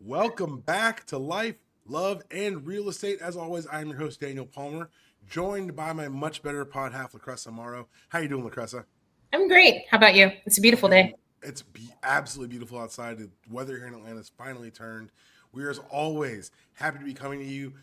Welcome back to Life, Love, and Real Estate. As always, I'm your host, Daniel Palmer, joined by my much better pod half, LaCressa Morrow. How you doing, LaCressa? I'm great. How about you? It's a beautiful day. Man, absolutely beautiful outside. The weather here in Atlanta has finally turned. We are, as always, happy to be coming to you,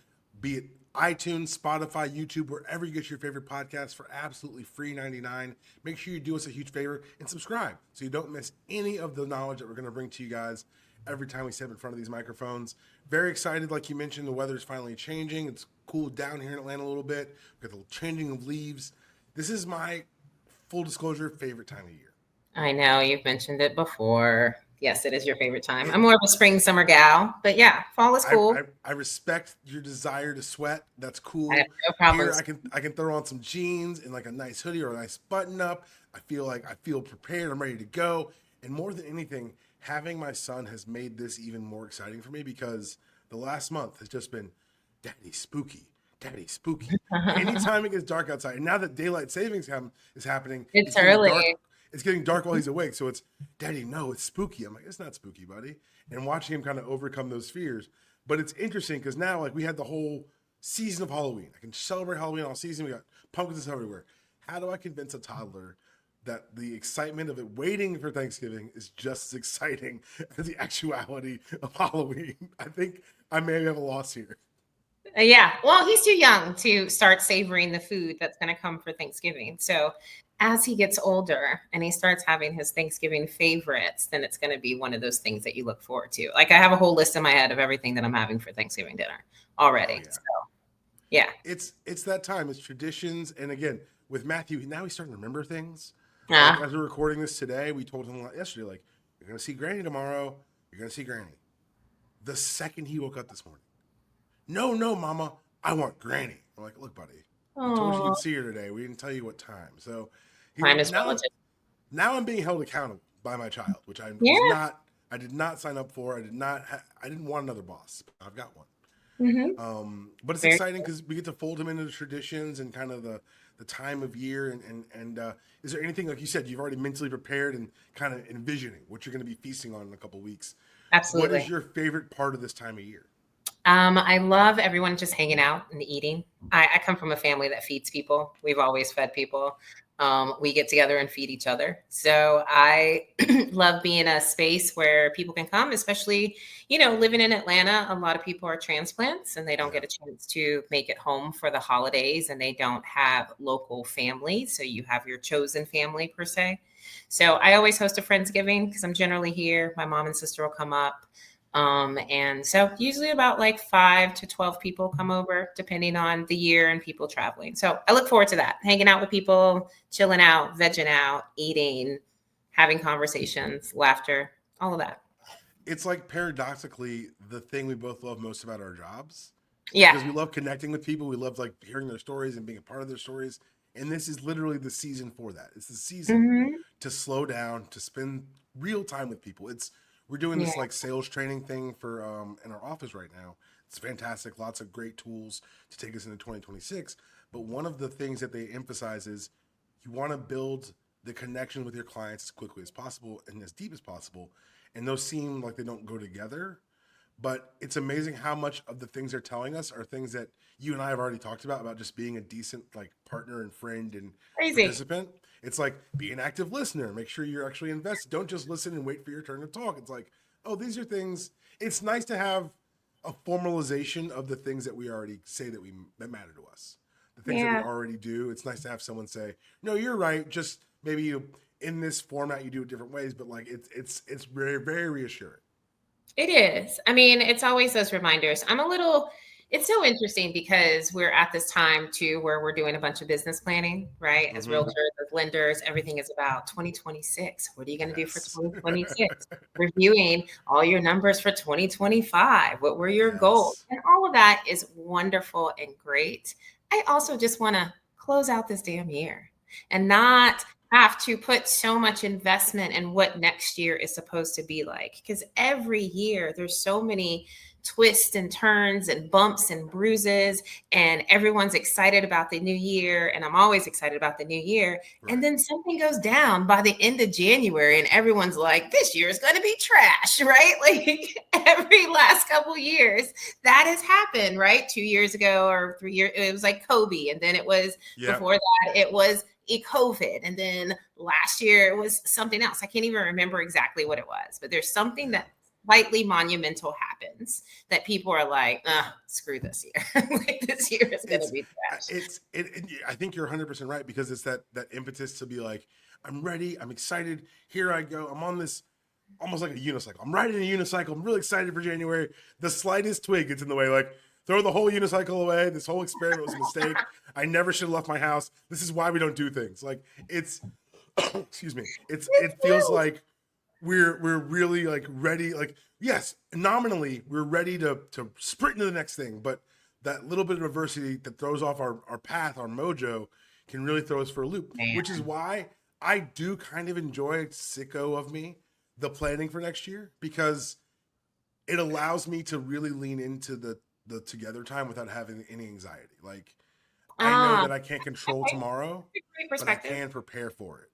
be it iTunes, Spotify, YouTube, wherever you get your favorite podcast for absolutely free 99. Make sure you do us a huge favor and subscribe so you don't miss any of the knowledge that we're going to bring to you guys every time we step in front of these microphones. Very excited, like you mentioned, the weather is finally changing. It's cooled down here in Atlanta a little bit. We've got the changing of leaves. This is my, full disclosure, favorite time of year. I know you've mentioned it before. Yes, it is your favorite time. It, I'm more of a spring, summer gal, but yeah, fall is I, cool. I I respect your desire to sweat. That's I have cool. no Here problems. I can throw on some jeans and like a nice hoodie or a nice button up. I feel prepared. I'm ready to go. And more than anything, having my son has made this even more exciting for me because the last month has just been daddy spooky. Daddy spooky. Anytime it gets dark outside, and now that daylight savings is happening, It's early. It's getting dark while he's awake. So it's daddy, no, it's spooky. I'm like, it's not spooky, buddy. And watching him kind of overcome those fears. But it's interesting because now, like, we had the whole season of Halloween. I can celebrate Halloween all season. We got pumpkins everywhere. How do I convince a toddler that the excitement of it waiting for Thanksgiving is just as exciting as the actuality of Halloween? I think I may have a loss here. Yeah. Well, he's too young to start savoring the food that's going to come for Thanksgiving. So as he gets older and he starts having his Thanksgiving favorites, then it's going to be one of those things that you look forward to. Like I have a whole list in my head of everything that I'm having for Thanksgiving dinner Oh already. yeah, So yeah. it's that time. It's traditions, and again with Matthew, now he's starting to remember things. Like Ah, as we're recording this today, we told him yesterday, like you're gonna see Granny tomorrow. You're gonna see Granny. The second he woke up this morning, no, no, Mama, I want Granny. I'm like, look, buddy, we told you oh, you'd see her today. We didn't tell you what time. So he time is now relative. now I'm being held accountable by my child, which I was Yeah. not. I did not sign up for. I didn't want another boss. I've got one. Hmm. But it's Very. exciting because we get to fold him into the traditions and kind of the time of year. And is there anything, like you said, you've already mentally prepared and kind of envisioning what you're going to be feasting on in a couple weeks? What is Absolutely. your favorite part of this time of year? I love everyone just hanging out and eating. I come from a family that feeds people. We've always fed people. We get together and feed each other. So I love being a space where people can come, especially, living in Atlanta. A lot of people are transplants and they don't Yeah. get a chance to make it home for the holidays and they don't have local family. So you have your chosen family per se. So I always host a Friendsgiving because I'm generally here. My mom and sister will come up. And so usually about like 5 to 12 people come over, depending on the year and people traveling. So I look forward to that, hanging out with people, chilling out, vegging out, eating, having conversations, laughter, all of that. It's like paradoxically the thing we both love most about our jobs Yeah. because we love connecting with people. We love like hearing their stories and being a part of their stories. And this is literally the season for that. It's the season Hmm. to slow down, to spend real time with people. We're doing Yeah. this like sales training thing for in our office right now. It's fantastic. Lots of great tools to take us into 2026. But one of the things that they emphasize is you want to build the connection with your clients as quickly as possible and as deep as possible. And those seem like they don't go together, but it's amazing how much of the things they're telling us are things that you and I have already talked about just being a decent like partner and friend and Crazy. participant. It's like be an active listener, make sure you're actually invested. Don't just listen and wait for your turn to talk. It's like, oh, these are things. It's nice to have a formalization of the things that we already say that matter to us. The things that we Yeah. already do. It's nice to have someone say, "No, you're right. Just maybe you in this format you do it different ways, but like it's very very reassuring." It is. I mean, it's always those reminders. It's so interesting because we're at this time too where we're doing a bunch of business planning, right? As Mm-hmm. realtors, as lenders, everything is about 2026. What are you going to do for Yes. 2026? Reviewing all your numbers for 2025. What were your goals? Yes. And all of that is wonderful and great. I also just want to close out this damn year and not have to put so much investment in what next year is supposed to be like, because every year there's so many twists and turns and bumps and bruises, and everyone's excited about the new year, and I'm always excited about the new year. Right. And then something goes down by the end of January and everyone's like, this year is going to be trash, right? Like every last couple years that has happened, right? 2 years ago or 3 years, it was like Kobe, and then it was before that it was COVID. And then last year it was something else. I can't even remember exactly what it was, but there's something that slightly monumental happens that people are like, screw this year. Like this year is going to be trash. I think you're 100% right, because it's that impetus to be like, I'm ready. I'm excited. Here I go. I'm on this almost like a unicycle. I'm riding a unicycle. I'm really excited for January. The slightest twig gets in the way. Like, throw the whole unicycle away. This whole experiment was a mistake. I never should have left my house. This is why we don't do things. Like, it's, excuse me. It feels like we're really like ready. Like, yes, nominally we're ready to sprint into the next thing, but that little bit of adversity that throws off our path, our mojo, can really throw us for a loop. Man. Which is why I do kind of enjoy, sicko of me, the planning for next year, because it allows me to really lean into the together time without having any anxiety. Like, I know that I can't control tomorrow, but I can prepare for it.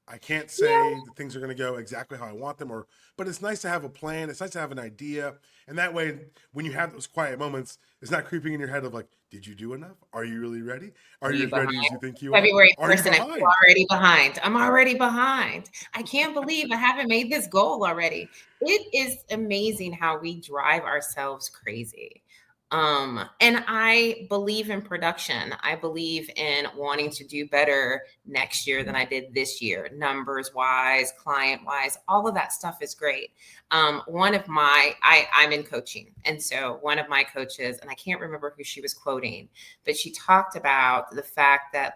I can't say that things are going to go exactly how I want them, but it's nice to have a plan. It's nice to have an idea. And that way, when you have those quiet moments, it's not creeping in your head of like, did you do enough? Are you really ready? Are you as ready as you think you are? February Are you 1st, and I'm already behind. I'm already behind. I can't believe I haven't made this goal already. It is amazing how we drive ourselves crazy. And I believe in production. I believe in wanting to do better next year than I did this year, numbers wise, client wise, all of that stuff is great. I'm in coaching. And so one of my coaches, and I can't remember who she was quoting, but she talked about the fact that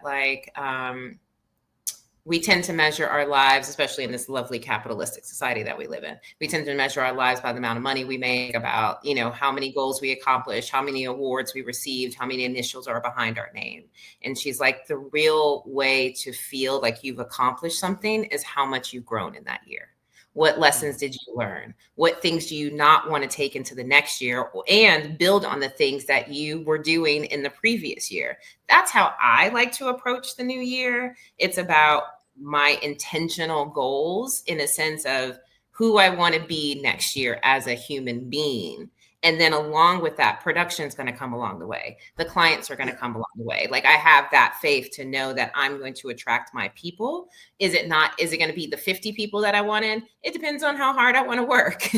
we tend to measure our lives, especially in this lovely capitalistic society that we live in. We tend to measure our lives by the amount of money we make, about, how many goals we accomplish, how many awards we received, how many initials are behind our name. And she's like, the real way to feel like you've accomplished something is how much you've grown in that year. What lessons did you learn? What things do you not want to take into the next year, and build on the things that you were doing in the previous year? That's how I like to approach the new year. It's about my intentional goals in a sense of who I want to be next year as a human being. And then along with that, production is going to come along the way. The clients are going to come along the way. Like, I have that faith to know that I'm going to attract my people. Is it going to be the 50 people that I wanted? It depends on how hard I want to work.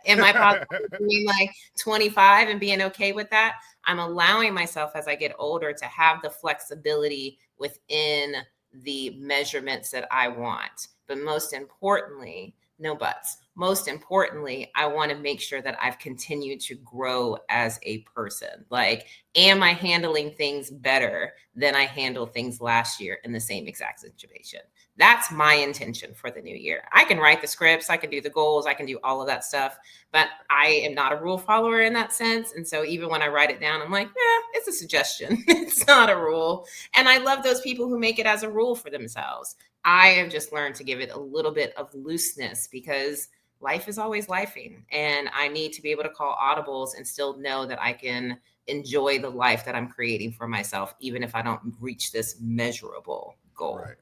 Am I possibly doing like 25 and being okay with that? I'm allowing myself as I get older to have the flexibility within the measurements that I want. But most importantly, no buts. Most importantly, I want to make sure that I've continued to grow as a person. Like, am I handling things better than I handled things last year in the same exact situation? That's my intention for the new year. I can write the scripts, I can do the goals, I can do all of that stuff, but I am not a rule follower in that sense. And so even when I write it down, I'm like, it's a suggestion. It's not a rule. And I love those people who make it as a rule for themselves. I have just learned to give it a little bit of looseness, because life is always lifing, and I need to be able to call audibles and still know that I can enjoy the life that I'm creating for myself, even if I don't reach this measurable goal. Right.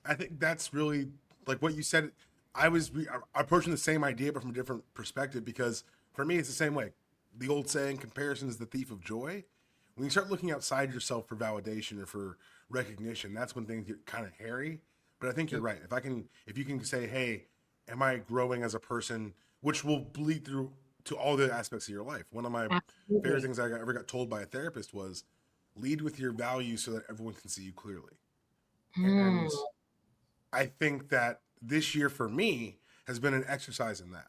I think that's really like what you said. I was approaching the same idea, but from a different perspective, because for me, it's the same way. The old saying, comparison is the thief of joy. When you start looking outside yourself for validation or for recognition, that's when things get kind of hairy. But I think you're right. If you can say, hey, am I growing as a person, which will bleed through to all the aspects of your life. One of my favorite things I ever got told by a therapist was, lead with your values so that everyone can see you clearly. And I think that this year for me has been an exercise in that.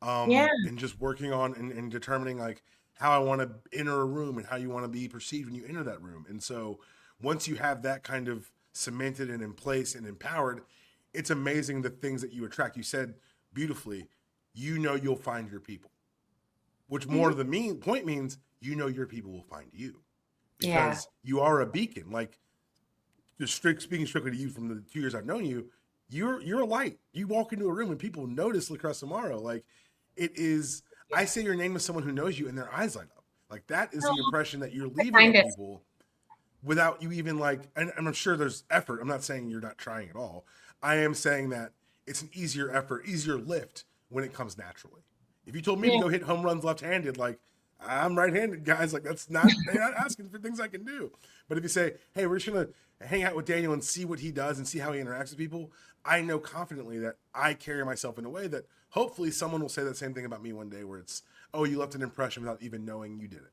And just working on and determining like how I want to enter a room and how you want to be perceived when you enter that room. And so once you have that kind of cemented and in place and empowered, it's amazing the things that you attract. You said beautifully, you'll find your people, which more to the point means your people will find you, because you are a beacon. Like, just speaking strictly to you from the 2 years I've known you, you're a light. You walk into a room and people notice LaCressa Morrow. Like it is, I say your name to someone who knows you and their eyes light up. Like that is the impression that you're leaving Kind on of. people without you even like, and I'm sure there's effort. I'm not saying you're not trying at all. I am saying that it's an easier effort, easier lift when it comes naturally. If you told me to Yeah. go hit home runs left-handed, like I'm right-handed, guys, like that's not they're not asking for things I can do. But if you say, hey, we're just gonna hang out with Daniel and see what he does and see how he interacts with people, I know confidently that I carry myself in a way that hopefully someone will say that same thing about me one day where it's, oh, you left an impression without even knowing you did it.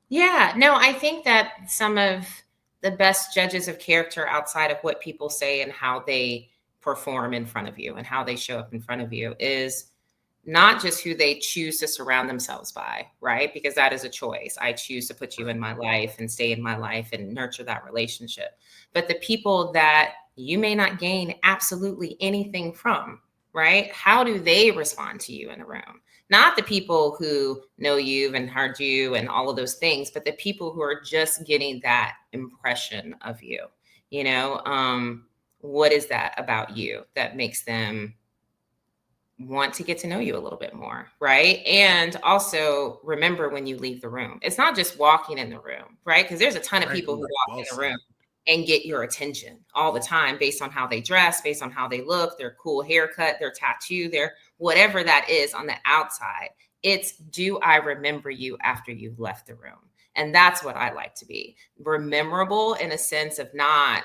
Yeah, no, I think that some of the best judges of character outside of what people say and how they perform in front of you and how they show up in front of you is not just who they choose to surround themselves by, right? Because that is a choice. I choose to put you Right. in my life and stay in my life and nurture that relationship. But the people that you may not gain absolutely anything from, right? How do they respond to you in a room? Not the people who know you and heard you and all of those things, but the people who are just getting that impression of you. You know, what is that about you that makes them want to get to know you a little bit more, right? And also remember when you leave the room, it's not just walking in the room, right? Because there's a ton of Right. people who Ooh, walk well in the room said. and get your attention all the time based on how they dress, based on how they look, their cool haircut, their tattoo, their whatever that is on the outside. It's do I remember you after you've left the room? And that's what I like to be. Memorable in a sense of not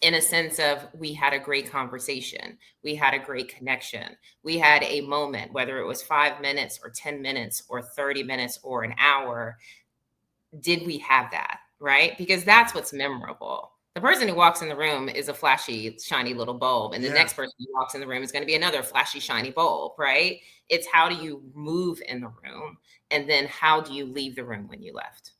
in a sense of we had a great conversation, we had a great connection, we had a moment, whether it was 5 minutes or 10 minutes or 30 minutes or an hour. Did we have that? Right? Because that's what's memorable. The person who walks in the room is a flashy, shiny little bulb, and the Yeah. next person who walks in the room is going to be another flashy, shiny bulb, right? It's how do you move in the room, and then how do you leave the room when you left?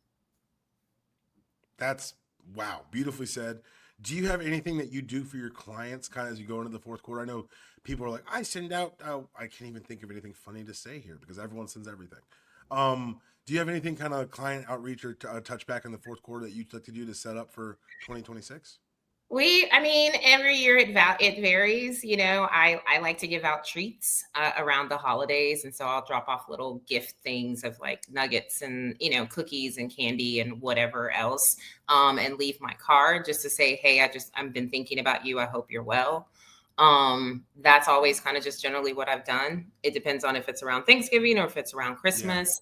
That's wow, beautifully said. Do you have anything that you do for your clients kind of as you go into the fourth quarter? I know people are like, I send out, oh, I can't even think of anything funny to say here because everyone sends everything. Do you have anything kind of client outreach or touch back in the fourth quarter that you'd like to do to set up for 2026? I mean, every year it varies. You know, I like to give out treats around the holidays, and so I'll drop off little gift things of like nuggets and cookies and candy and whatever else, and leave my card just to say, hey, I've been thinking about you. I hope you're well. That's always kind of just generally what I've done. It depends on if it's around Thanksgiving or if it's around Yeah. Christmas.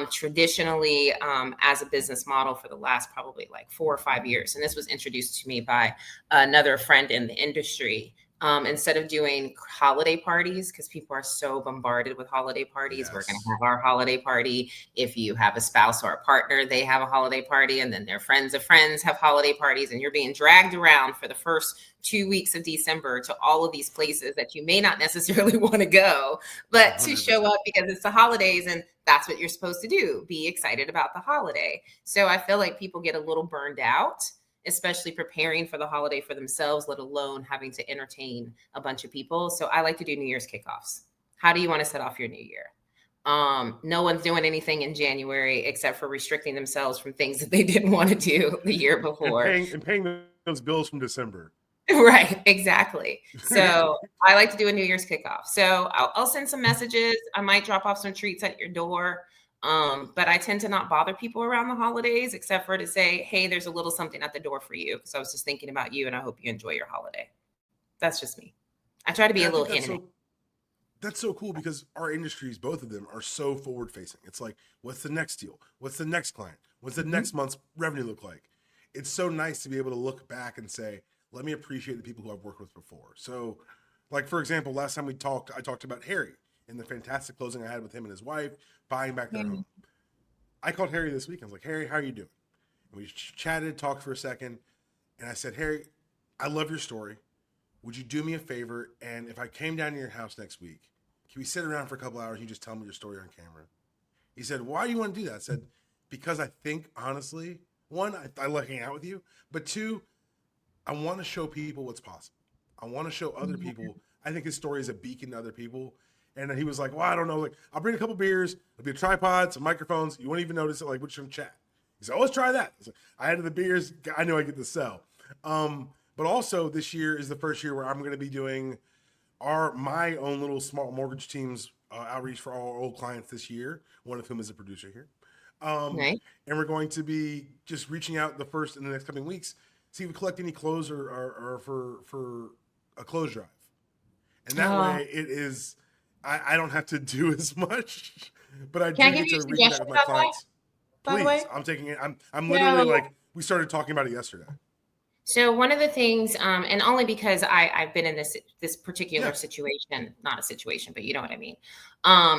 Traditionally, as a business model for the last probably like 4 or 5 years. And this was introduced to me by another friend in the industry. Instead of doing holiday parties, because people are so bombarded with holiday parties, we're going to Yes. have our holiday party. If you have a spouse or a partner, they have a holiday party, and then their friends of friends have holiday parties, and you're being dragged around for the first 2 weeks of December to all of these places that you may not necessarily want to go, but to show 100%. up because it's the holidays and that's what you're supposed to do, be excited about the holiday. So I feel like people get a little burned out, especially preparing for the holiday for themselves, let alone having to entertain a bunch of people. So I like to do New Year's kickoffs. How do you want to set off your new year? No one's doing anything in January except for restricting themselves from things that they didn't want to do the year And before. paying those bills from December. Right, exactly. So I like to do a New Year's kickoff. So I'll send some messages. I might drop off some treats at your door. But I tend to not bother people around the holidays except for to say, hey, there's a little something at the door for you because I was just thinking about you and I hope you enjoy your holiday. That's just me. I try to be And a I little think intimate. that's so cool because our industries, both of them, are so forward facing. It's like, what's the next deal? What's the next client? What's the Mhm. next month's revenue look like? It's so nice to be able to look back and say, let me appreciate the people who I've worked with before. So, like for example, last time we talked, I talked about Harry and the fantastic closing I had with him and his wife buying back their Yeah. home. I called Harry this week. I was like, Harry, how are you doing? And we chatted, talked for a second, and I said, Harry, I love your story. Would you do me a favor? And if I came down to your house next week, can we sit around for a couple hours and you just tell me your story on camera? He said, why do you want to do that? I said, because I think, honestly, one, I like hanging out with you, but two, I want to show people what's possible. I want to show other people. I think his story is a beacon to other people. And then he was like, well, I don't know. Like, I'll bring a couple beers. There'll be a tripod, some microphones. You won't even notice it. Like, we're just going to chat. He said, "Oh, let's try that." So I had the beers. I know I get to sell. But also this year is the first year where I'm going to be doing my own little small mortgage team's outreach for all our old clients this year. One of whom is a producer here. Right. And we're going to be just reaching out in the next coming weeks, see if we collect any clothes or for a clothes drive. And that Oh, way it is, I don't have to do as much, but I can I do give get you to a reconnect suggestion with my about that, clients. by the Please, way? I'm taking it. I'm literally So, like, we started talking about it yesterday. so one of the things, and only because I've been in this particular Yeah. situation, not a situation, but you know what I mean.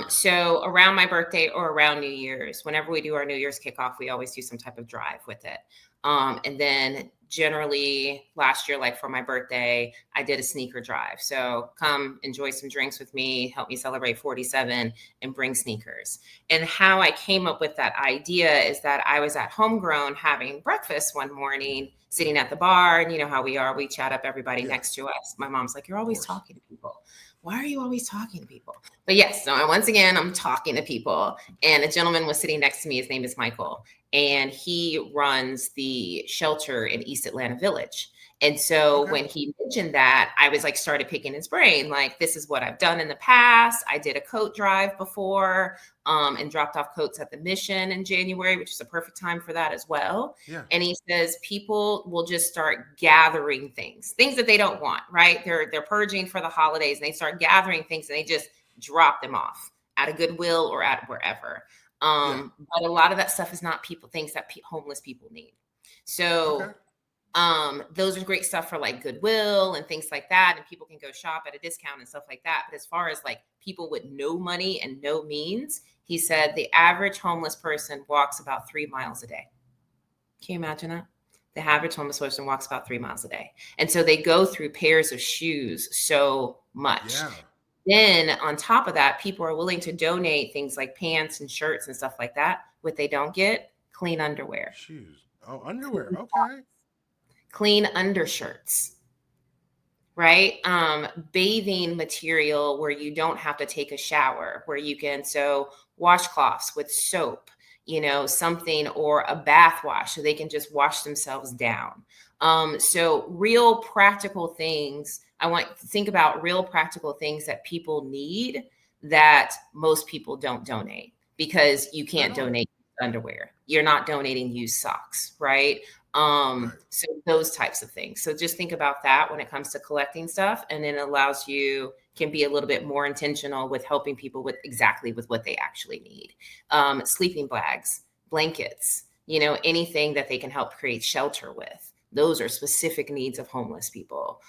So around my birthday or around New Year's, whenever we do our New Year's kickoff, we always do some type of drive with it. And then generally last year, like for my birthday, I did a sneaker drive. So come enjoy some drinks with me, help me celebrate 47, and bring sneakers. And how I came up with that idea is that I was at Homegrown having breakfast one morning, sitting at the bar, and you know how we are, we chat up everybody Yeah. next to us. My mom's like, "You're always course. talking to people. Why are you always talking to people?" But yes, so once again, I'm talking to people. And a gentleman was sitting next to me. His name is Michael, and he runs the shelter in East Atlanta Village. And so Okay. when he mentioned that, I was like, started picking his brain. Like, this is what I've done in the past. I did a coat drive before, and dropped off coats at the Mission in January, which is a perfect time for that as well. Yeah. And he says people will just start gathering things that they don't want, right? They're purging for the holidays, and they start gathering things, and they just drop them off at a Goodwill or at wherever. Yeah. But a lot of that stuff is not things that homeless people need. Okay. So those are great stuff for like Goodwill and things like that, and people can go shop at a discount and stuff like that. But as far as like people with no money and no means, he said the average homeless person walks about 3 miles a day. Can you imagine that? The average homeless person walks about 3 miles a day. And so they go through pairs of shoes so much. Yeah. Then on top of that, people are willing to donate things like pants and shirts and stuff like that. What they don't get, clean underwear, Shoes. Oh, underwear. Okay. clean undershirts, right? Bathing material where you don't have to take a shower, where you can, so washcloths with soap, something, or a bath wash so they can just wash themselves down. So real practical things. I want to think about real practical things that people need that most people don't donate, because you Right can't on. donate underwear. You're not donating used socks, right? Right. So those types of things. So just think about that when it comes to collecting stuff, and then it allows you can be a little bit more intentional with helping people with what they actually need. Sleeping bags, blankets, anything that they can help create shelter with. Those are specific needs of homeless people.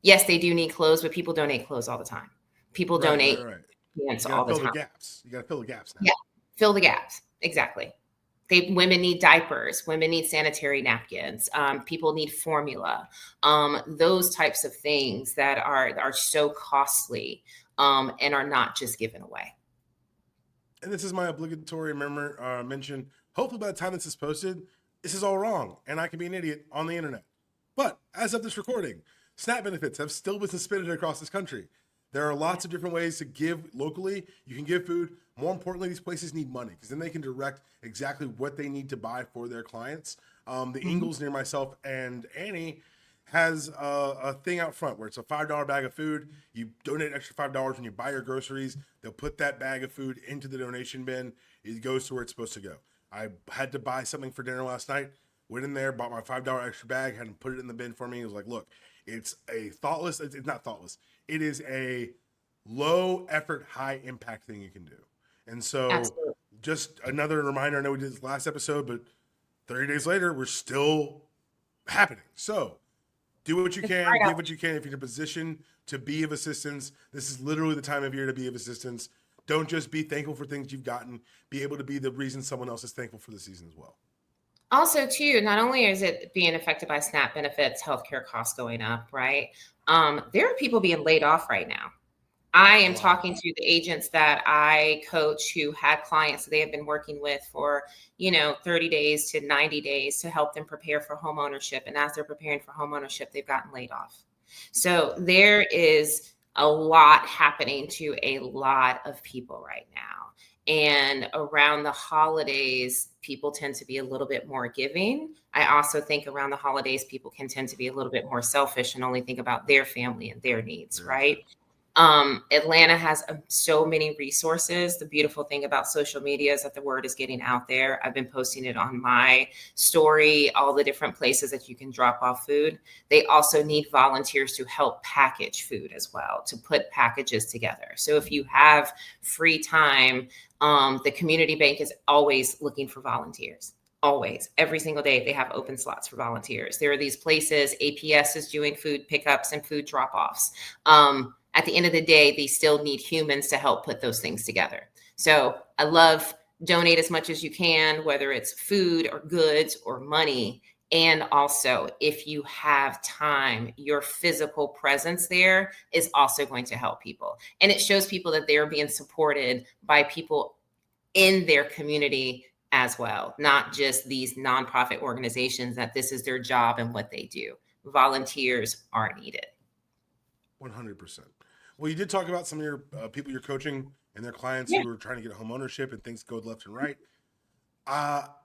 Yes, they do need clothes, but people donate clothes all the time. People Right. Right. donate Right. pants You got all to the fill the time. gaps. You got to fill the gaps now. Yeah, fill the gaps. Exactly. Women need diapers, women need sanitary napkins, people need formula, those types of things that are so costly, and are not just given away. And this is my obligatory mention. Hopefully, by the time this is posted, this is all wrong, and I can be an idiot on the internet. But as of this recording, SNAP benefits have still been suspended across this country. There are lots of different ways to give locally. You can give food. More importantly, these places need money, because then they can direct exactly what they need to buy for their clients. The Ingles near myself and Annie has a thing out front where it's a $5 bag of food. You donate extra $5 when you buy your groceries. They'll put that bag of food into the donation bin. It goes to where it's supposed to go. I had to buy something for dinner last night. Went in there, bought my $5 extra bag, had them put it in the bin for me. It was like, look, it's not thoughtless. It is a low effort, high impact thing you can do. And so Absolutely. just another reminder, I know we did this last episode, but 30 days later, we're still happening. So do what you can, give what you can. If you're in a position to be of assistance, this is literally the time of year to be of assistance. Don't just be thankful for things you've gotten. Be able to be the reason someone else is thankful for the season as well. Also, too, not only is it being affected by SNAP benefits, healthcare costs going up, right? There are people being laid off right now. I am talking to the agents that I coach who had clients that they have been working with for, 30 days to 90 days to help them prepare for homeownership. And as they're preparing for homeownership, they've gotten laid off. So there is a lot happening to a lot of people right now. And around the holidays, people tend to be a little bit more giving. I also think around the holidays, people can tend to be a little bit more selfish and only think about their family and their needs, Very right? true. Atlanta has so many resources. The beautiful thing about social media is that the word is getting out there. I've been posting it on my story, all the different places that you can drop off food. They also need volunteers to help package food as well, to put packages together. So if you have free time, the community bank is always looking for volunteers. Always, every single day, they have open slots for volunteers. There are these places, APS is doing food pickups and food drop offs. At the end of the day, they still need humans to help put those things together. So I love donate as much as you can, whether it's food or goods or money. And also, if you have time, your physical presence there is also going to help people. And it shows people that they're being supported by people in their community as well, not just these nonprofit organizations that this is their job and what they do. Volunteers are needed. 100%. Well, you did talk about some of your people you're coaching and their clients Yeah. who are trying to get home ownership and things go left and right.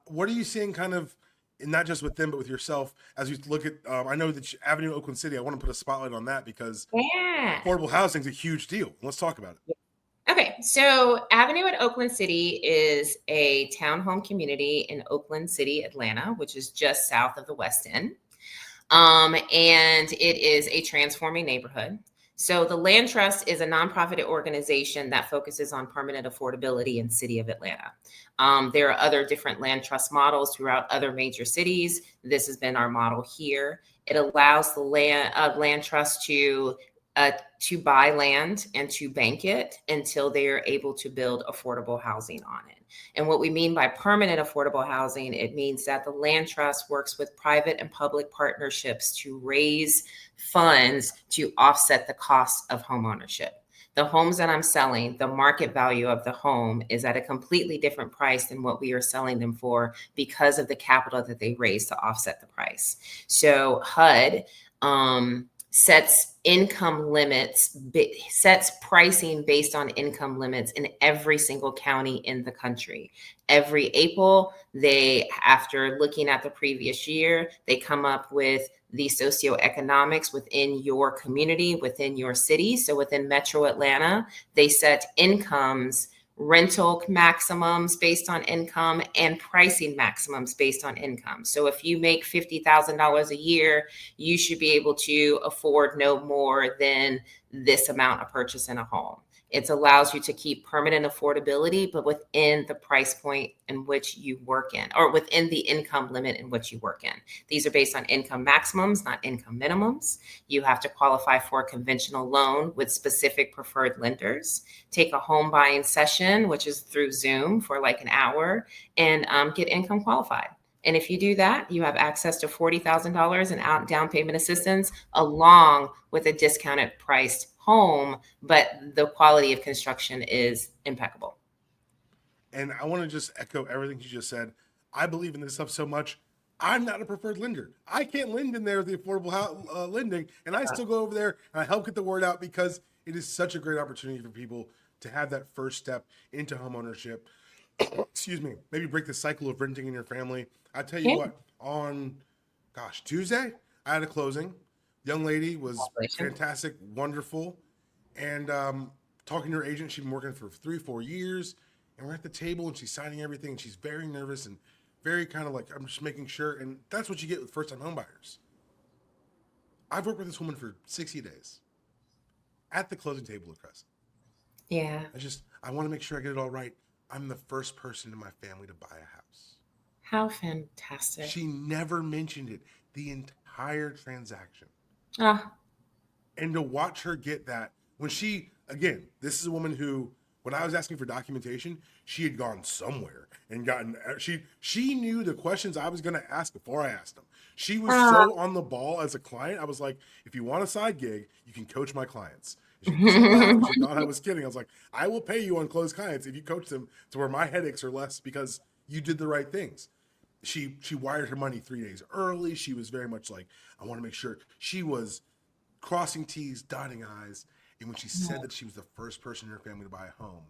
What are you seeing kind of, and not just with them, but with yourself as you look at, I know that Avenue Oakland City, I want to put a spotlight on that because Yeah. affordable housing is a huge deal. Let's talk about it. Okay, so Avenue at Oakland City is a townhome community in Oakland City, Atlanta, which is just south of the West End. And it is a transforming neighborhood. So the Land Trust is a nonprofit organization that focuses on permanent affordability in the city of Atlanta. There are other different land trust models throughout other major cities. This has been our model here. It allows the land trust to buy land and to bank it until they are able to build affordable housing on it. And what we mean by permanent affordable housing, it means that the land trust works with private and public partnerships to raise funds to offset the cost of homeownership. The homes that I'm selling, the market value of the home is at a completely different price than what we are selling them for because of the capital that they raise to offset the price. So HUD sets income limits, sets pricing based on income limits in every single county in the country. Every April, after looking at the previous year, they come up with the socioeconomics within your community, within your city. So within Metro Atlanta, they set incomes, rental maximums based on income, and pricing maximums based on income. So if you make $50,000 a year, you should be able to afford no more than this amount of purchase in a home. It allows you to keep permanent affordability, but within the price point in which you work in, or within the income limit in which you work in. These are based on income maximums, not income minimums. You have to qualify for a conventional loan with specific preferred lenders, take a home buying session, which is through Zoom for like an hour, and get income qualified. And if you do that, you have access to $40,000 in down payment assistance, along with a discounted priced home, but the quality of construction is impeccable. And I want to just echo everything you just said. I believe in this stuff so much. I'm not a preferred lender. I can't lend in there with the affordable lending, and I still go over there and I help get the word out because it is such a great opportunity for people to have that first step into homeownership. Excuse me. Maybe break the cycle of renting in your family. I tell you Yeah. what, on Tuesday, I had a closing. Young lady was Congratulations. fantastic, wonderful, and talking to her agent, she'd been working for 3 or 4 years, and we're at the table and she's signing everything, and she's very nervous and very kind of like, I'm just making sure, and that's what you get with first-time homebuyers. I've worked with this woman for 60 days at the closing table at Crest. Yeah. I want to make sure I get it all right. I'm the first person in my family to buy a house. How fantastic. She never mentioned it the entire transaction. Ah, And to watch her get that, when she, again, this is a woman who, when I was asking for documentation, she had gone somewhere and gotten, she knew the questions I was going to ask before I asked them. She was so on the ball as a client. I was like, if you want a side gig, you can coach my clients. She laughed and she thought I was kidding. I was like, I will pay you on closed clients if you coach them to where my headaches are less because you did the right things. She wired her money 3 days early. She was very much like, I want to make sure she was crossing T's, dotting I's. And when she said that she was the first person in her family to buy a home,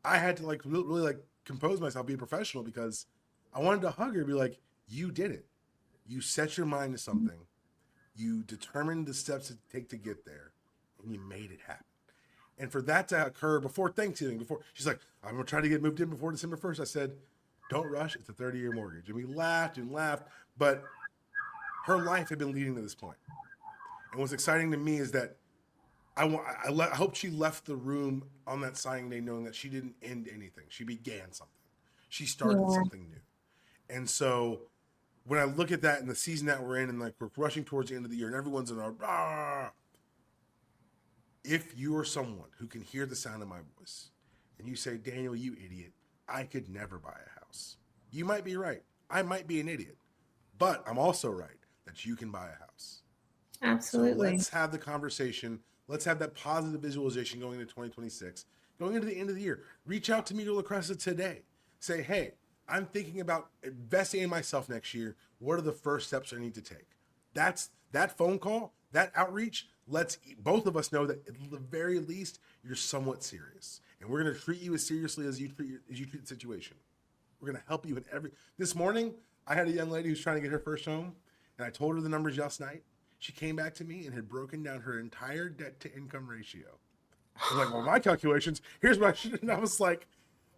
I had to like really like compose myself, be a professional, because I wanted to hug her and be like, you did it. You set your mind to something. You determined the steps to take to get there, and you made it happen. And for that to occur before Thanksgiving, before she's like, I'm gonna try to get moved in before December 1st. I said, don't rush. It's a 30-year mortgage. And we laughed and laughed, but her life had been leading to this point. And what's exciting to me is that I hope she left the room on that signing day knowing that she didn't end anything. She began something. She started something new. And so when I look at that in the season that we're in, and like we're rushing towards the end of the year, and everyone's in our, if you are someone who can hear the sound of my voice, and you say, Daniel, you idiot, I could never buy a house. You might be right. I might be an idiot, but I'm also right that you can buy a house. Absolutely. So let's have the conversation. Let's have that positive visualization going into 2026, going into the end of the year. Reach out to me to LaCressa today. Say, hey, I'm thinking about investing in myself next year. What are the first steps I need to take? That's that phone call, that outreach. Let's both of us know that at the very least you're somewhat serious, and we're going to treat you as seriously as you treat the situation. We're going to help you in every. This morning, I had a young lady who's trying to get her first home, and I told her the numbers last night. She came back to me and had broken down her entire debt to income ratio. I was like, well, my calculations, here's what I should. And I was like,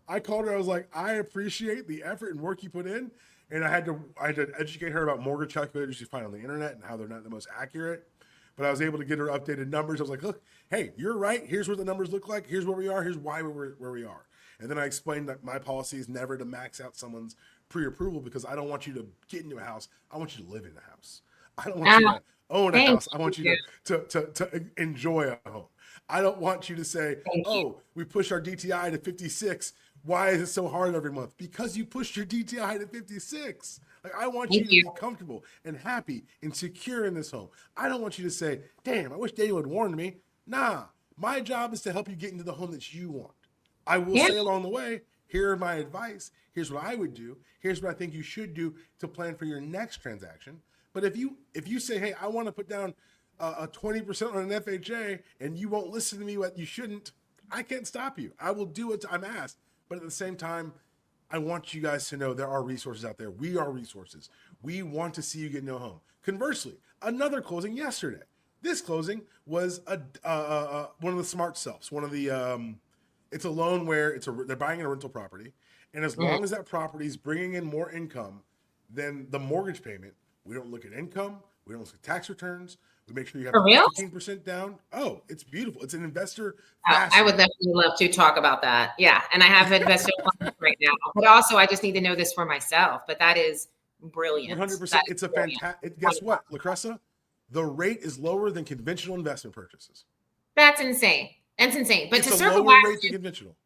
I called her. I was like, I appreciate the effort and work you put in. And I had to educate her about mortgage calculators you find on the internet and how they're not the most accurate. But I was able to get her updated numbers. I was like, look, hey, you're right. Here's what the numbers look like. Here's where we are. Here's why we're where we are. And then I explained that my policy is never to max out someone's pre-approval, because I don't want you to get into a house. I want you to live in a house. I don't want you to own a house. I want you to enjoy a home. I don't want you to say, oh, we pushed our DTI to 56. Why is it so hard every month? Because you pushed your DTI to 56. Like, I want you to be comfortable and happy and secure in this home. I don't want you to say, damn, I wish Daniel had warned me. Nah, my job is to help you get into the home that you want. I will say along the way, here are my advice. Here's what I would do. Here's what I think you should do to plan for your next transaction. But if you say, hey, I want to put down a 20% on an FHA, and you won't listen to me, what you shouldn't, I can't stop you. I will do what I'm asked. But at the same time, I want you guys to know there are resources out there. We are resources. We want to see you get no home. Conversely, another closing yesterday. This closing was one of the smart selves. One of the it's a loan where they're buying a rental property, and as long as that property is bringing in more income than the mortgage payment, we don't look at income. We don't look at tax returns. We make sure you have 15% down. Oh, it's beautiful. It's an investor. I would definitely love to talk about that. Yeah. And I have invested right now, but also I just need to know this for myself. But that is brilliant. 100%. It's a fantastic. Guess what, LaCressa? The rate is lower than conventional investment purchases. That's insane. That's insane. But it's to a circle lower back rate than conventional.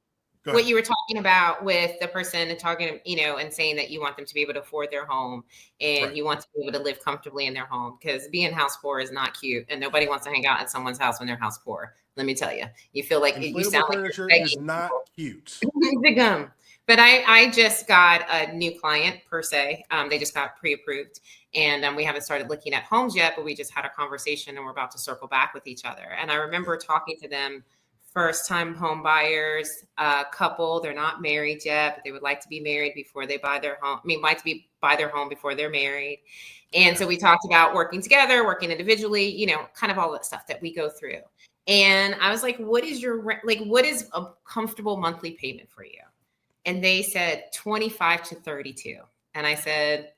What you were talking about with the person talking, and saying that you want them to be able to afford their home, and you want to be able to live comfortably in their home, because being house poor is not cute, and nobody wants to hang out at someone's house when they're house poor. Let me tell you, you feel like you sound furniture like is not cute. But I just got a new client per se. They just got pre-approved, and we haven't started looking at homes yet, but we just had a conversation, and we're about to circle back with each other. And I remember talking to them. First-time home buyers, couple. They're not married yet, but they would like to be married before they buy their home. Buy their home before they're married. And so we talked about working together, working individually, kind of all that stuff that we go through. And I was like, what is a comfortable monthly payment for you? And they said 25 to 32. And I said,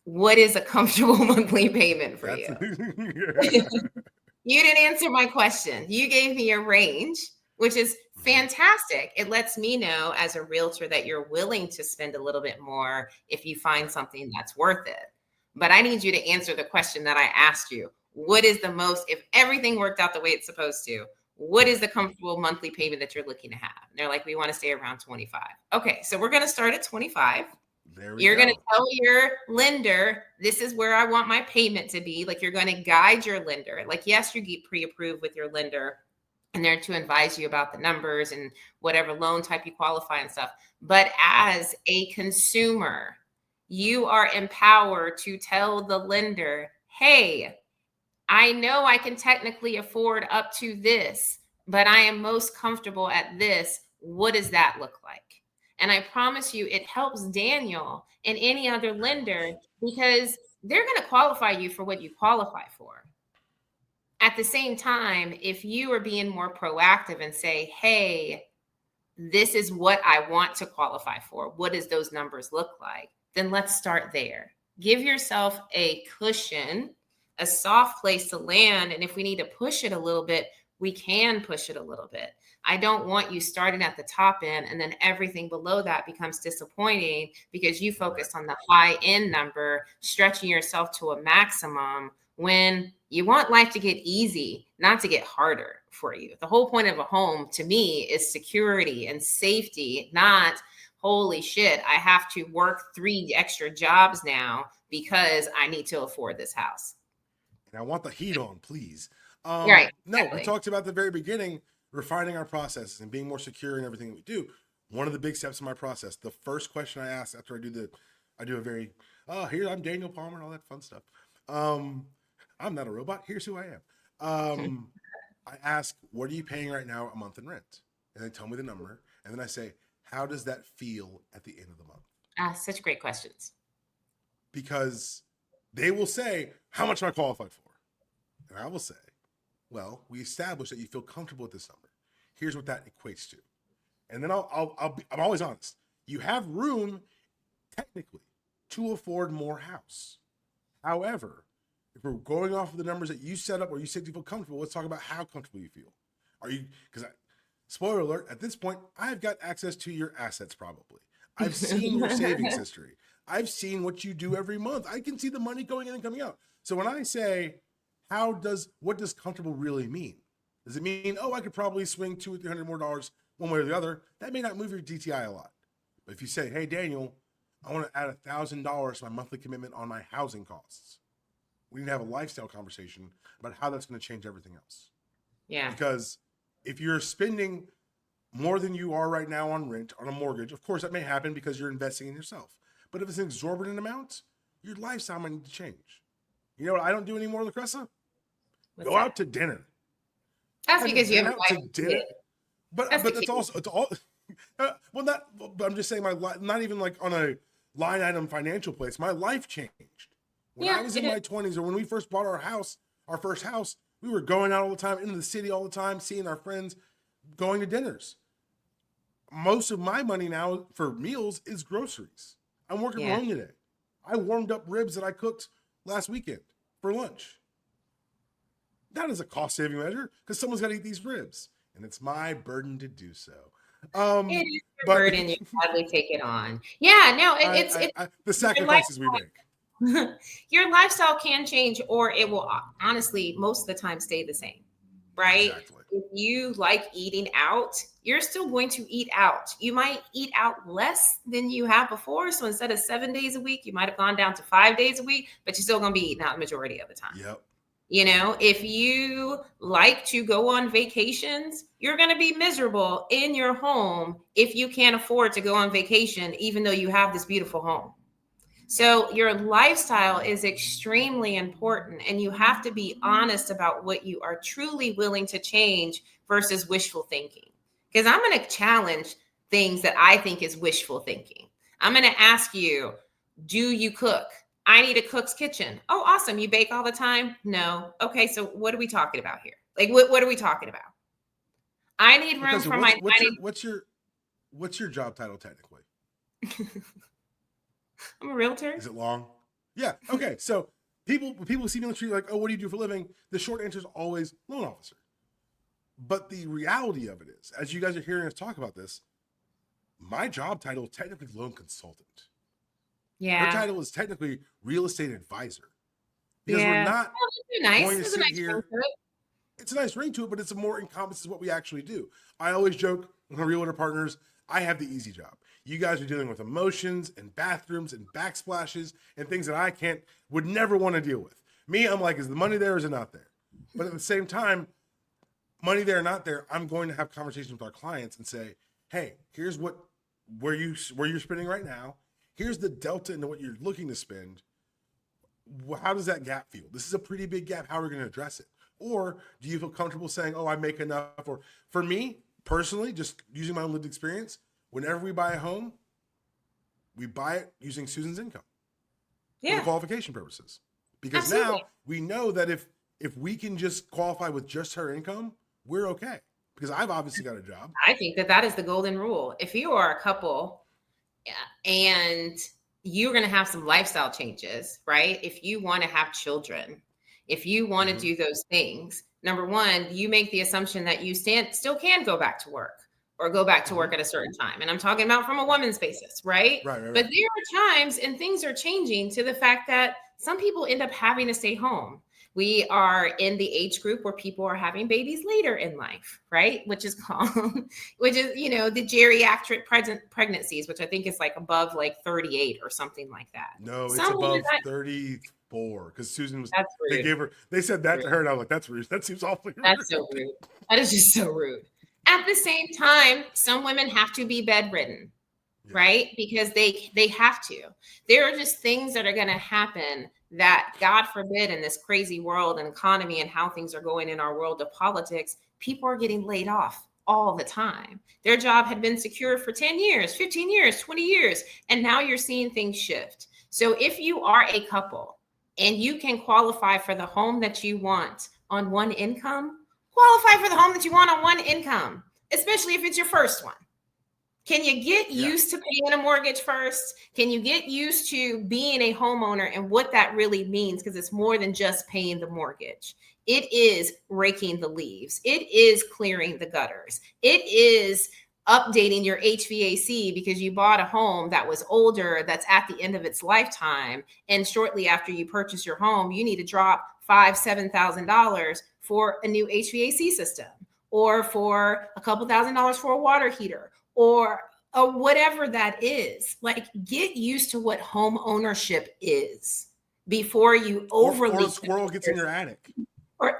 what is a comfortable monthly payment for you? You didn't answer my question. You gave me a range, which is fantastic. It lets me know as a realtor that you're willing to spend a little bit more if you find something that's worth it. But I need you to answer the question that I asked you. What is the most, if everything worked out the way it's supposed to, what is the comfortable monthly payment that you're looking to have? And they're like, we want to stay around 25. Okay, so we're going to start at 25. You're going to tell your lender, this is where I want my payment to be. Like, you're going to guide your lender. Like, yes, you get pre-approved with your lender, and they're to advise you about the numbers and whatever loan type you qualify and stuff. But as a consumer, you are empowered to tell the lender, hey, I know I can technically afford up to this, but I am most comfortable at this. What does that look like? And I promise you, it helps Daniel and any other Very lender much. because they're going to qualify you for what you qualify for. At the same time, if you are being more proactive and say, hey, this is what I want to qualify for, what does those numbers look like? Then let's start there. Give yourself a cushion, a soft place to land. And if we need to push it a little bit, we can push it a little bit. I don't want you starting at the top end and then everything below that becomes disappointing because you Right. focused on the high end number, stretching yourself to a maximum when you want life to get easy, not to get harder for you. The whole point of a home to me is security and safety, not holy shit, I have to work 3 extra jobs now because I need to afford this house. And I want the heat on, please. Right, No, we exactly. talked about at the very beginning, refining our processes and being more secure in everything we do. One of the big steps in my process, the first question I ask after I do a very, here I'm Daniel Palmer and all that fun stuff. Um, I'm not a robot. Here's who I am. I ask, what are you paying right now a month in rent? And they tell me the number. And then I say, how does that feel at the end of the month? Such great questions. Because they will say, how much am I qualified for? And I will say, well, we established that you feel comfortable with this number. Here's what that equates to. And then I'm always honest. You have room, technically, to afford more house. However, if we're going off of the numbers that you set up or you said you feel comfortable, let's talk about how comfortable you feel. Are you, because spoiler alert, at this point, I've got access to your assets probably. I've seen your savings history. I've seen what you do every month. I can see the money going in and coming out. So when I say, what does comfortable really mean? Does it mean, oh, I could probably swing $200 or $300 more one way or the other? That may not move your DTI a lot. But if you say, hey, Daniel, I want to add $1,000 to my monthly commitment on my housing costs, we need to have a lifestyle conversation about how that's going to change everything else. Yeah. Because if you're spending more than you are right now on rent, on a mortgage, of course that may happen because you're investing in yourself. But if it's an exorbitant amount, your lifestyle might need to change. You know what I don't do anymore, LaCressa? What's Go out that? to dinner. That's I haven't because you been have a out to wife and dinner, kid. but That's the it's key. also it's all well not. But I'm just saying not even like on a line item financial place. My life changed when I Yeah, was it in is. my 20s or when we first bought our first house. We were going out all the time, into the city all the time, seeing our friends, going to dinners. Most of my money now for meals is groceries. I'm working from Yeah. home today. I warmed up ribs that I cooked last weekend for lunch. That is a cost saving measure because someone's got to eat these ribs, and it's my burden to do so. It is your But burden. You gladly take it on. Yeah, no, it's the your sacrifices we make. your lifestyle can change or it will honestly most of the time stay the same, right? Exactly. If you like eating out, you're still going to eat out. You might eat out less than you have before. So instead of 7 days a week, you might have gone down to 5 days a week, but you're still going to be eating out the majority of the time. Yep. You know, if you like to go on vacations, you're going to be miserable in your home if you can't afford to go on vacation, even though you have this beautiful home. So your lifestyle is extremely important, and you have to be honest about what you are truly willing to change versus wishful thinking. Because I'm going to challenge things that I think is wishful thinking. I'm going to ask you, do you cook? I need a cook's kitchen. Oh, awesome. You bake all the time? No. Okay, so what are we talking about here? Like, what are we talking about? I need Okay, room so for my dining. what's your job title technically? I'm a realtor. Is it long? Yeah. Okay. So people see me on the street like, oh, what do you do for a living? The short answer is always loan officer. But the reality of it is, as you guys are hearing us talk about this, my job title is technically loan consultant. Her Yeah. title is technically real estate advisor because we're Yeah. not Oh, that's nice. going to That's a sit nice ring here. to it. It's a nice ring to it, but it's a more encompasses what we actually do. I always joke with my realtor partners, I have the easy job. You guys are dealing with emotions and bathrooms and backsplashes and things that would never want to deal with. Me, I'm like, is the money there or is it not there? But at the same time, money there or not there, I'm going to have conversations with our clients and say, hey, here's where you're spending right now. Here's the delta into what you're looking to spend. how does that gap feel? This is a pretty big gap. How are we going to address it? Or do you feel comfortable saying, oh, I make enough? Or for me personally, just using my own lived experience, whenever we buy a home, we buy it using Susan's income for the qualification purposes. Because Absolutely. now we know that if we can just qualify with just her income, we're okay. Because I've obviously got a job. I think that is the golden rule. If you are a couple and you're going to have some lifestyle changes, right? If you want to have children, if you want to do those things, number one, you make the assumption that you still can go back to work or go back to work at a certain time. And I'm talking about from a woman's basis, right? Right. But there are times and things are changing to the fact that some people end up having to stay home. We are in the age group where people are having babies later in life, right? Which is called, the geriatric pregnancies, which I think is like above like 38 or something like that. No, it's above 34 because Susan was, that's rude. They said that to her and I was like, that's rude. That seems awfully rude. That's so rude. That is just so rude. At the same time, some women have to be bedridden, right? Because they have to. There are just things that are going to happen that, God forbid, in this crazy world and economy and how things are going in our world of politics, people are getting laid off all the time. Their job had been secure for 10 years, 15 years, 20 years, and now you're seeing things shift. So if you are a couple and you can qualify for the home that you want on one income, qualify for the home that you want on one income, especially if it's your first one. Can you get used to paying a mortgage first? Can you get used to being a homeowner and what that really means? Because it's more than just paying the mortgage. It is raking the leaves. It is clearing the gutters. It is updating your HVAC because you bought a home that was older, that's at the end of its lifetime. And shortly after you purchase your home, you need to drop $5,000-$7,000 for a new HVAC system, or for a couple $1,000s for a water heater, or whatever that is. Like, get used to what home ownership is before you overly. Or a squirrel gets in your attic. Or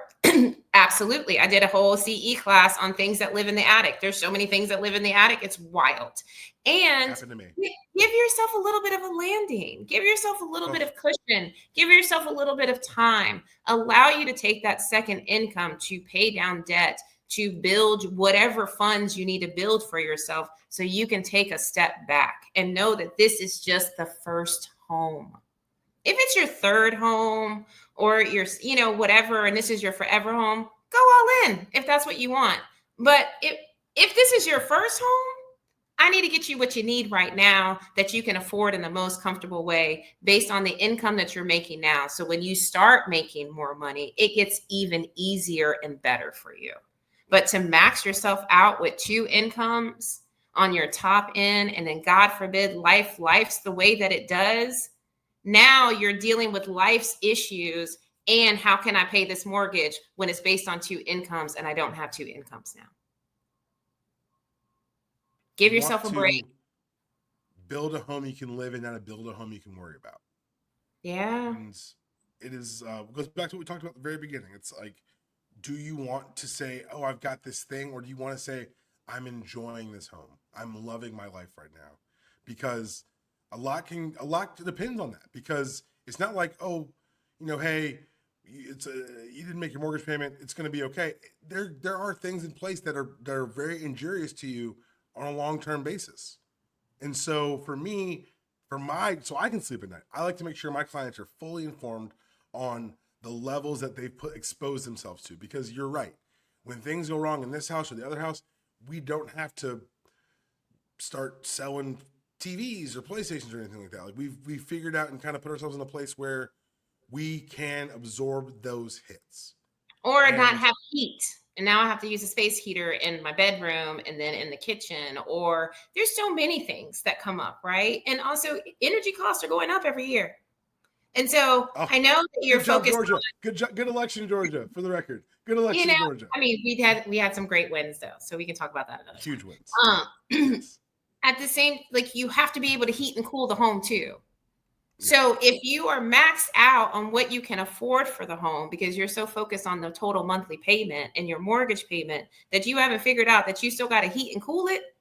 absolutely. I did a whole CE class on things that live in the attic. There's so many things that live in the attic. It's wild. And give yourself a little bit of a landing. Give yourself a little bit of cushion. Give yourself a little bit of time. Allow you to take that second income to pay down debt, to build whatever funds you need to build for yourself so you can take a step back and know that this is just the first home. If it's your third home or your, whatever, and this is your forever home, go all in if that's what you want. But if this is your first home, I need to get you what you need right now that you can afford in the most comfortable way based on the income that you're making now. So when you start making more money, it gets even easier and better for you. But to max yourself out with two incomes on your top end, and then God forbid life's the way that it does, now you're dealing with life's issues. And how can I pay this mortgage when it's based on two incomes and I don't have two incomes now? Give yourself a break. Build a home you can live in, not build a home you can worry about. Yeah. And it is goes back to what we talked about at the very beginning. It's like, do you want to say, oh, I've got this thing? Or do you want to say, I'm enjoying this home. I'm loving my life right now? Because a lot depends on that. Because it's not like, oh, hey, you didn't make your mortgage payment, it's going to be okay. There are things in place that are very injurious to you on a long-term basis. And so for me, so I can sleep at night, I like to make sure my clients are fully informed on the levels that they've exposed themselves to. Because you're right, when things go wrong in this house or the other house, we don't have to start selling TVs or PlayStations or anything like that. Like we figured out and kind of put ourselves in a place where we can absorb those hits. Or not have heat. And now I have to use a space heater in my bedroom and then in the kitchen. Or there's so many things that come up, right? And also energy costs are going up every year. And so I know that you're focused Georgia. Good election, Georgia, for the record. Good election, Georgia. I mean, we had some great wins though. So we can talk about that another time. Huge wins. Yes. At the same, you have to be able to heat and cool the home too. So if you are maxed out on what you can afford for the home because you're so focused on the total monthly payment and your mortgage payment that you haven't figured out that you still got to heat and cool it.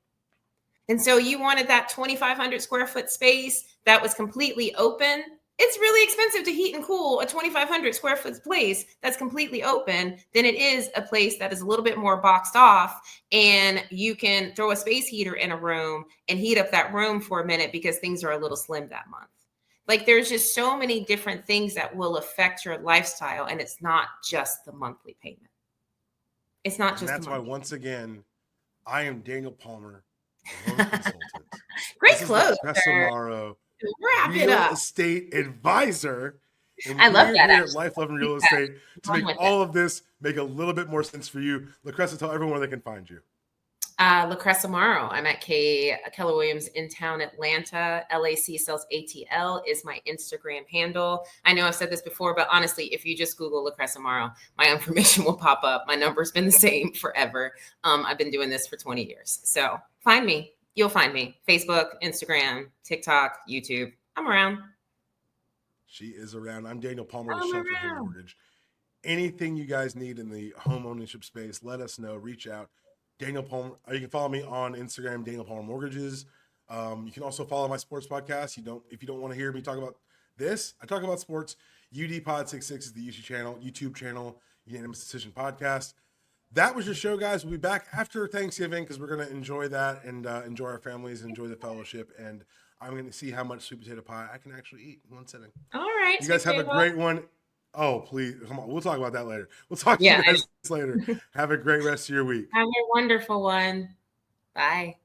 And so you wanted that 2,500 square foot space that was completely open. It's really expensive to heat and cool a 2,500 square foot place that's completely open than it is a place that is a little bit more boxed off, and you can throw a space heater in a room and heat up that room for a minute because things are a little slim that month. Like, there's just so many different things that will affect your lifestyle, and it's not just the monthly payment. It's not And just that's the why, monthly once again, I am Daniel Palmer, loan consultant. Great This is close, LaCressa sir. Morrow, Wrap it real up. estate advisor. And I love we're that, here at actually. Life Loving Real Yeah, Estate to run make with it. all of this make a little bit more sense for you. LaCressa, tell everyone where they can find you. LaCressa Morrow. I'm at Keller Williams in town, Atlanta. LAC Sells ATL is my Instagram handle. I know I've said this before, but honestly, if you just Google LaCressa Morrow, my information will pop up. My number's been the same forever. I've been doing this for 20 years. So find me. You'll find me. Facebook, Instagram, TikTok, YouTube. I'm around. She is around. I'm Daniel Palmer with I'm Shelter Home around. Mortgage. Anything you guys need in the home ownership space, let us know. Reach out. Daniel Palmer. You can follow me on Instagram, Daniel Palmer Mortgages. You can also follow my sports podcast. If you don't want to hear me talk about this, I talk about sports. UD Pod 66 is the YouTube channel, Unanimous Decision Podcast. That was your show, guys. We'll be back after Thanksgiving because we're going to enjoy that and enjoy our families, enjoy the fellowship, and I'm going to see how much sweet potato pie I can actually eat in one sitting. All right. You guys have a great one. Oh, please. Come on. We'll talk about that later. We'll talk to you guys later. Have a great rest of your week. Have a wonderful one. Bye.